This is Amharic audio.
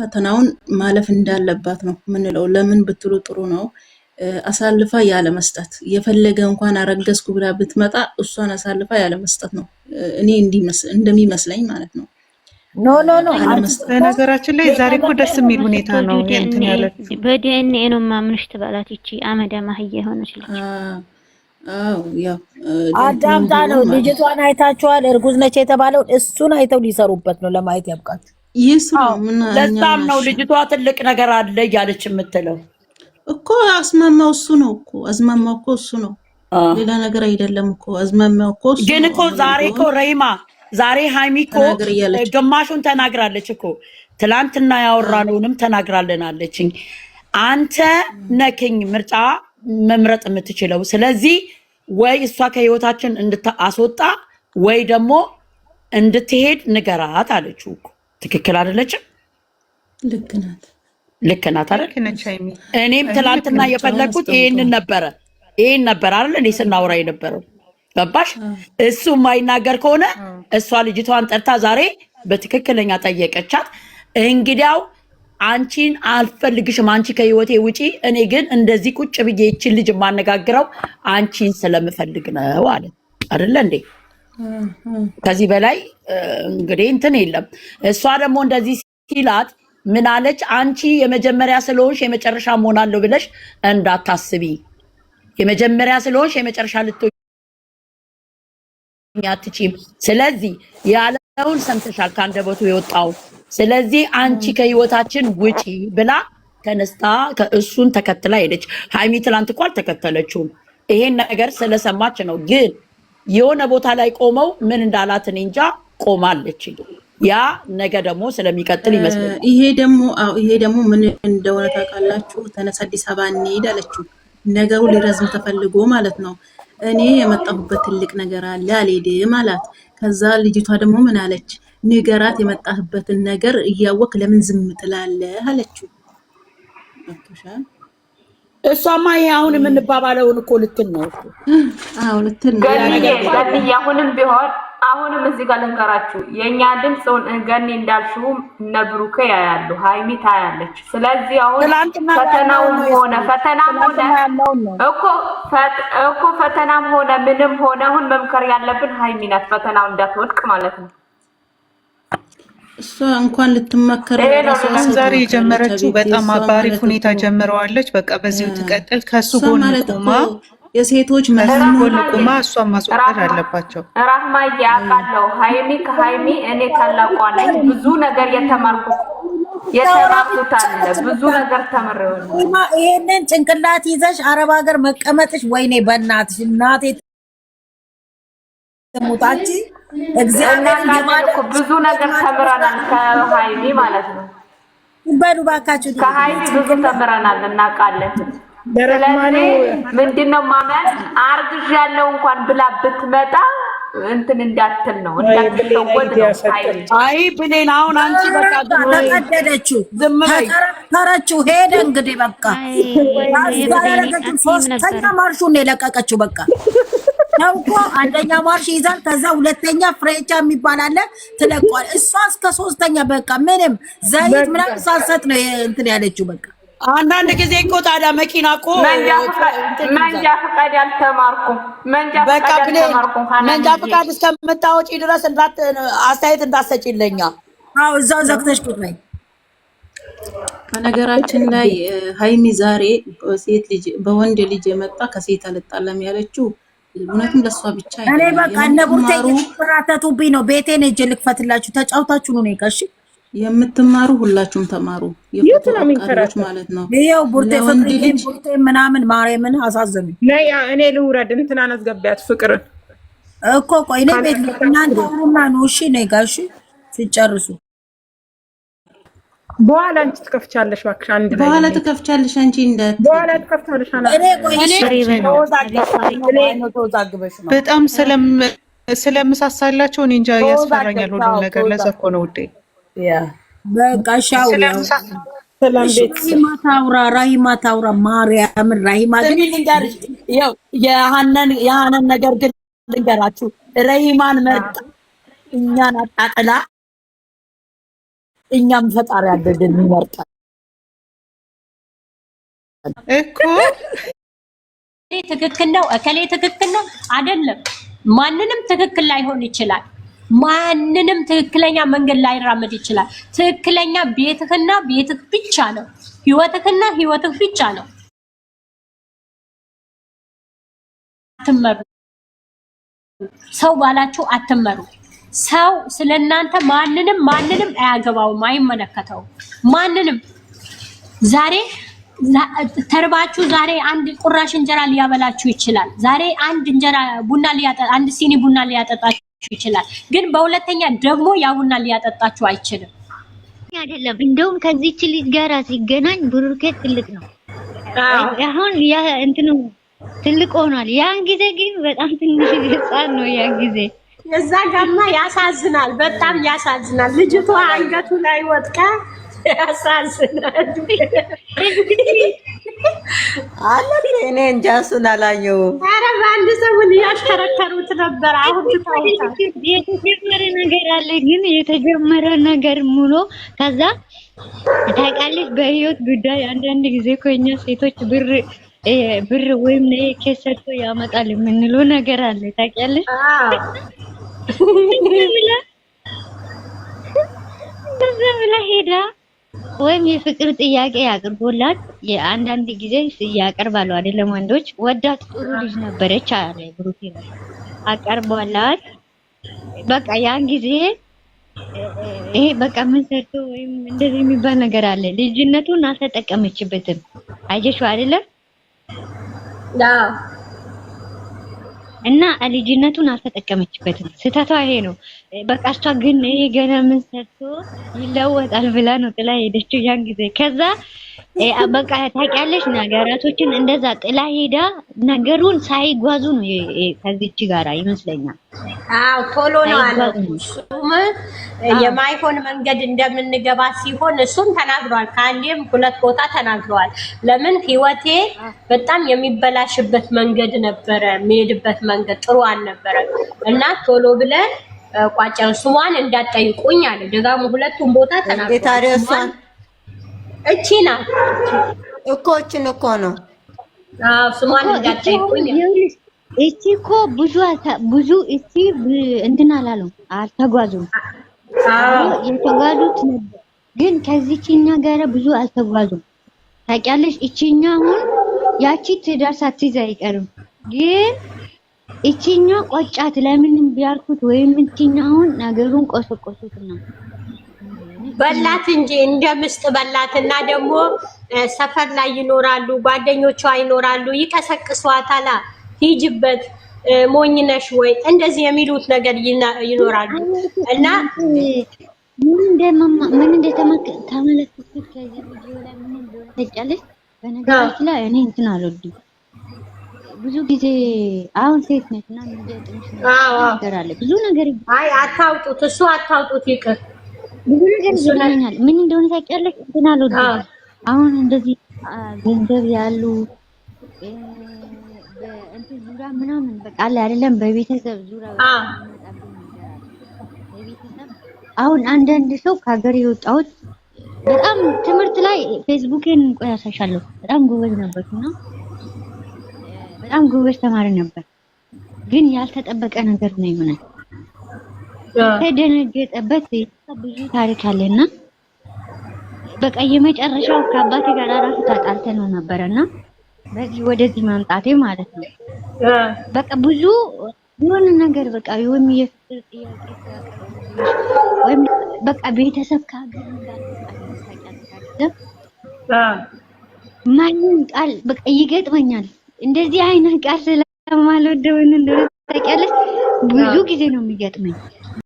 ፈተናውን ማለፍ እንዳለባት ነው ምንለው። ለምን ብትሉ ጥሩ ነው። አሳልፋ ያለ መስጠት የፈለገ እንኳን አረገዝኩ ብላ ብትመጣ እሷን አሳልፋ ያለ መስጠት ነው። እኔ እንደሚመስለኝ ማለት ነው። ኖ በነገራችን ላይ ዛሬ እኮ ደስ የሚል ሁኔታ ነው እንትን ያለችው። በዲኤንኤ ነው ማምንሽ ትባላት ይቺ አመዳማ አህያ የሆነች ልጅ። ያው አዳምጣ ነው። ልጅቷን አይታችኋል? እርጉዝ ነች የተባለው እሱን አይተው ሊሰሩበት ነው። ለማየት ያብቃችሁ። ለዛም ነው ልጅቷ ትልቅ ነገር አለ እያለች የምትለው እኮ። አስማማው እሱ ነው እኮ። አዝማማው እኮ እሱ ነው፣ ሌላ ነገር አይደለም እኮ። አዝማማው እኮ እሱ ግን እኮ ዛሬ እኮ ረሂማ ዛሬ ሃይሚ እኮ ግማሹን ተናግራለች እኮ። ትላንትና ያወራነውንም ተናግራለናለችኝ። አንተ ነክኝ ምርጫ መምረጥ የምትችለው፣ ስለዚህ ወይ እሷ ከህይወታችን እንድታስወጣ ወይ ደግሞ እንድትሄድ ንገራት አለችው እኮ። ትክክል አይደለችም? ልክ ናት አይደል? እኔም ትላንትና የፈለኩት ይሄን ነበር አይደል እኔ ስናወራ የነበረው። ገባሽ? እሱ የማይናገር ከሆነ እሷ ልጅቷን ጠርታ ዛሬ በትክክለኛ ጠየቀቻት። እንግዲያው አንቺን አልፈልግሽም፣ አንቺ ከህይወቴ ውጪ፣ እኔ ግን እንደዚህ ቁጭ ብዬ ይችን ልጅ የማነጋግረው አንቺን ስለምፈልግ ነው አለ አይደለ እንዴ? ከዚህ በላይ እንግዲህ እንትን የለም። እሷ ደግሞ እንደዚህ ሲላት ምን አለች? አንቺ የመጀመሪያ ስለሆንሽ የመጨረሻ መሆናለሁ ብለሽ እንዳታስቢ። የመጀመሪያ ስለሆንሽ የመጨረሻ ልትሆኚ አትችይም። ስለዚህ ያለውን ሰምተሻል፣ ከአንደበቱ የወጣው። ስለዚህ አንቺ ከህይወታችን ውጪ ብላ ተነስታ ከእሱን ተከትላ ሄደች። ሃይሚ ትላንት እኮ አልተከተለችውም። ይሄን ነገር ስለሰማች ነው። ግን የሆነ ቦታ ላይ ቆመው ምን እንዳላት እኔ እንጃ፣ ቆማለች። ያ ነገ ደግሞ ስለሚቀጥል ይመስላል። ይሄ ደግሞ ምን እንደሆነ ታውቃላችሁ? ተነሳ አዲስ አበባ እንሄድ አለችው። ነገሩ ሊረዝም ተፈልጎ ማለት ነው። እኔ የመጣሁበት ትልቅ ነገር አለ አልሄድም አላት። ከዛ ልጅቷ ደግሞ ምን አለች? ንገራት የመጣህበትን ነገር እያወቅ ለምን ዝም ትላለህ አለችው። እሷማ ይሄ አሁን የምንባባለውን እኮ ልትን ነው እኮ። ልትን ነው። አሁንም ቢሆን አሁንም እዚህ ጋር ልንገራችሁ፣ የኛ ድምጽ ገኒ እንዳልሽው እነ ብሩኬ ያያሉ፣ ሃይሚ ታያለች። ስለዚህ አሁን ፈተናም ሆነ ፈተናም ሆነ ምንም ሆነ አሁን መምከር ያለብን ሃይሚ ናት፣ ፈተናው እንዳትወድቅ ማለት ነው። እሷ እንኳን ልትመከር ዛሬ የጀመረችው በጣም አባሪፍ ሁኔታ ጀምረዋለች። በቃ በዚሁ ትቀጥል። ከሱ ጎን ቆማ የሴቶች ጎን ቆማ እሷን ማስወገድ አለባቸው። ራህማዬ አውቃለሁ፣ ከሃይሚ እኔ ታላቋ ነኝ። ብዙ ነገር የተማርኩት አለ፣ ብዙ ነገር ተምሬው ነው። ይሄንን ጭንቅላት ይዘሽ አረብ ሀገር መቀመጥሽ፣ ወይኔ በእናትሽ እናቴ ተሞታች። እግዚአብሔር ብዙ ነገር ተምረናል ከሃይሚ ማለት ነው። በሉ ባካችሁ፣ ከሃይሚ ብዙ ተምረናል፣ እናውቃለን። ስለዚህ ምንድነው ማመን አርግዣለሁ እንኳን ብላ ብትመጣ እንትን እንዳትል ነው፣ እንዳትተወድ ነው። አይ ብሌን አሁን አንቺ በቃ ተቀደደችው፣ ተረችው፣ ሄደ እንግዲህ በቃ ያረጋችሁ። ሶስተኛ ማርሹን የለቀቀችው በቃ ነው እኮ። አንደኛ ማርሽ ይዛል፣ ከዛ ሁለተኛ ፍሬቻ የሚባል አለ ትለቋል። እሷ እስከ ሶስተኛ በቃ ምንም ዘይት ምናምን ሳሰጥ ነው እንትን ያለችው በቃ። አንዳንድ ጊዜ እኮ ታዲያ መኪና እኮ መንጃ ፈቃድ አልተማርኩም፣ መንጃ ፈቃድ እስከምታወጪ ድረስ አስተያየት እንዳትሰጪልኛ። አዎ እዛው ዘግተሽ ቁጭ በይ። በነገራችን ላይ ሃይሚ ዛሬ በወንድ ልጅ የመጣ ከሴት አልጣለም ያለችው እውነትም ለሷ ብቻ አይደለም። እኔ በቃ እነ ቡርቴ እየተራተቱብኝ ነው። ቤቴን ሂጅ ልክፈትላችሁ፣ ተጫውታችሁ ነው ነይቀሽ የምትማሩ ሁላችሁም ተማሩ። የፎቶግራፎች ማለት ነው። ይሄው ቡርቴ ምናምን ማርያምን አሳዘኑኝ። ነይ እኔ ልውረድ፣ እንትናን አስገቢያት ፍቅርን እኮ ቆይ ነይ ቤት እናንተ አሁንና ነው። እሺ ነይ ጋሽ ሲጨርሱ በኋላ አንቺ ትከፍቻለሽ። እባክሽ አንድ ላይ በኋላ ትከፍቻለሽ አንቺ በኋላ ትከፍቻለሽ። በጣም ስለምሳሳላቸው እኔ እንጃ ያስፈራኛል ሁሉ ነገር። ለዛ እኮ ነው ውዴ። በቃ ሻው ራሂማ ታውራ ማርያምን ራሂማ ያው የሃናን ነገር ግን ልንገራችሁ። ረሂማን መጣ እኛን አጣጥላ እኛም ፈጣሪ ያደደን ይመርጣል እኮ። ትክክል ነው እከሌ ትክክል ነው አይደለም። ማንንም ትክክል ላይሆን ይችላል። ማንንም ትክክለኛ መንገድ ላይ ራመድ ይችላል። ትክክለኛ ቤትህና ቤትህ ብቻ ነው። ህይወትህና ህይወትህ ብቻ ነው። አትመሩ። ሰው ባላችሁ አትመሩ። ሰው ስለናንተ ማንንም አያገባውም፣ አይመለከተውም። ማንንም ዛሬ ተርባችሁ ዛሬ አንድ ቁራሽ እንጀራ ሊያበላችሁ ይችላል። ዛሬ አንድ እንጀራ ቡና አንድ ሲኒ ቡና ሊያጠጣችሁ ይችላል። ግን በሁለተኛ ደግሞ ያ ቡና ሊያጠጣችሁ አይችልም። አይደለም እንደውም ከዚህች ልጅ ጋር ሲገናኝ ብሩኬ ትልቅ ነው። አሁን ያ እንትኑ ትልቅ ሆኗል። ያን ጊዜ ግን በጣም ትንሽ ህፃን ነው። ያን ጊዜ እዛ ጋማ ያሳዝናል፣ በጣም ያሳዝናል። ልጅቷ አንገቱ ላይ ወጥቃ ያሳዝናል። እኔ እንጃ እሱን አላየሁም። ኧረ በአንድ ሰውን እያሽከረከሩት ነበር። አሁን የተጀመረ ነገር አለ፣ ግን የተጀመረ ነገር ሙሉ ከዛ ታውቃለች። በህይወት ጉዳይ አንዳንድ ጊዜ እኮ እኛ ሴቶች ብር ወይም ኬስ ሰጥቶ ያመጣል የምንለው ነገር አለ። ታውቂያለሽ? ከዛ ብላ ሄዳ ወይም የፍቅር ጥያቄ ያቅርቦላት የአንዳንድ ጊዜ ያቀርባሉ አይደለም ወንዶች። ወዳት ጥሩ ልጅ ነበረች አለ ብሩኬ አቀርቦላት። በቃ ያን ጊዜ ይሄ በቃ ምን ሰርቶ ወይም እንደዚህ የሚባል ነገር አለ። ልጅነቱን አልተጠቀመችበትም። አየሽው አይደለም? እና ልጅነቱን አልተጠቀመችበትም። ስህተቷ ይሄ ነው። በቃ እሷ ግን ይሄ ገና ምን ሰርቶ ይለወጣል ብላ ነው ጥላ ሄደችው ያን ጊዜ። ከዛ በቃ ታውቂያለሽ ነገራቶችን እንደዛ ጥላ ሄዳ ነገሩን ሳይጓዙ ነው ከዚች ጋራ ይመስለኛል። አዎ ቶሎ ነው አለ። የማይሆን መንገድ እንደምንገባ ሲሆን እሱም ተናግሯል። ከአንዴም ሁለት ቦታ ተናግሯል። ለምን ህይወቴ በጣም የሚበላሽበት መንገድ ነበረ፣ የሚሄድበት መንገድ ጥሩ አልነበረ እና ቶሎ ብለን ቋጨን። ስሟን እንዳትጠይቁኝ አለ። ደጋሙ ሁለቱም ቦታ ተናግሯል። ታዲያ እሷን እቺ ናት እኮችን እኮ ነው። አዎ ስሟን እንዳትጠይቁኝ። እቺ እኮ ብዙ እቺ እንትን አላለም፣ አልተጓዙም። የተጓዙት ነበር ግን ከዚህኛ ጋር ብዙ አልተጓዙም። ታውቂያለሽ? እቺኛ አሁን ያቺ ትዳር ሳትይዝ አይቀርም። ግን እቺኛ ቆጫት ለምንም ቢያርኩት ወይም እቺኛ አሁን ነገሩን ቆሰቆሱት ነው በላት እንጂ እንደ ምስጥ በላትና ደግሞ ሰፈር ላይ ይኖራሉ፣ ጓደኞቿ ይኖራሉ፣ ይቀሰቅሷታል። ሂጅበት ሞኝነሽ ወይ እንደዚህ የሚሉት ነገር ይኖራሉ። እና ምን እንደተመለከቱት ከዚህ ቪዲዮ ላይ ምን እንደሆነ ታውቂያለሽ? በነገራችን ላይ እኔ እንትን አልወድም ብዙ ጊዜ አሁን ሴት ነች እና ነገር አለ ብዙ ነገር አታውጡት፣ እሱ አታውጡት ይቅር ብዙ ነገር ይገናኛል። ምን እንደሆነ ታውቂያለሽ? እንትን አልወድም አሁን እንደዚህ ገንዘብ ያሉ በእንትን ዙሪያ ምናምን በቃ አለ አይደለም በቤተሰብ ዙሪያ አሁን አንዳንድ ሰው ከሀገር የወጣሁት በጣም ትምህርት ላይ ፌስቡክን ቆይ አሳይሻለሁ። በጣም ጎበዝ ነበርኩና በጣም ጎበዝ ተማሪ ነበር። ግን ያልተጠበቀ ነገር ነው የሆነ ተደነገጠበት ብዙ ታሪክ አለና በቃ የመጨረሻው ከአባቴ ጋር ራሱ ተጣልተን ነው ነበርና በዚህ ወደዚህ ማምጣቴ ማለት ነው። በቃ ብዙ የሆነ ነገር በቃ ወይም የፍቅር ጥያቄ ወይም በቃ ቤተሰብ ከሀገር ጋር ማንም ቃል በቃ ይገጥመኛል። እንደዚህ አይነት ቃል ስለማልወደው እንደሆነ ታውቂያለሽ ብዙ ጊዜ ነው የሚገጥመኝ።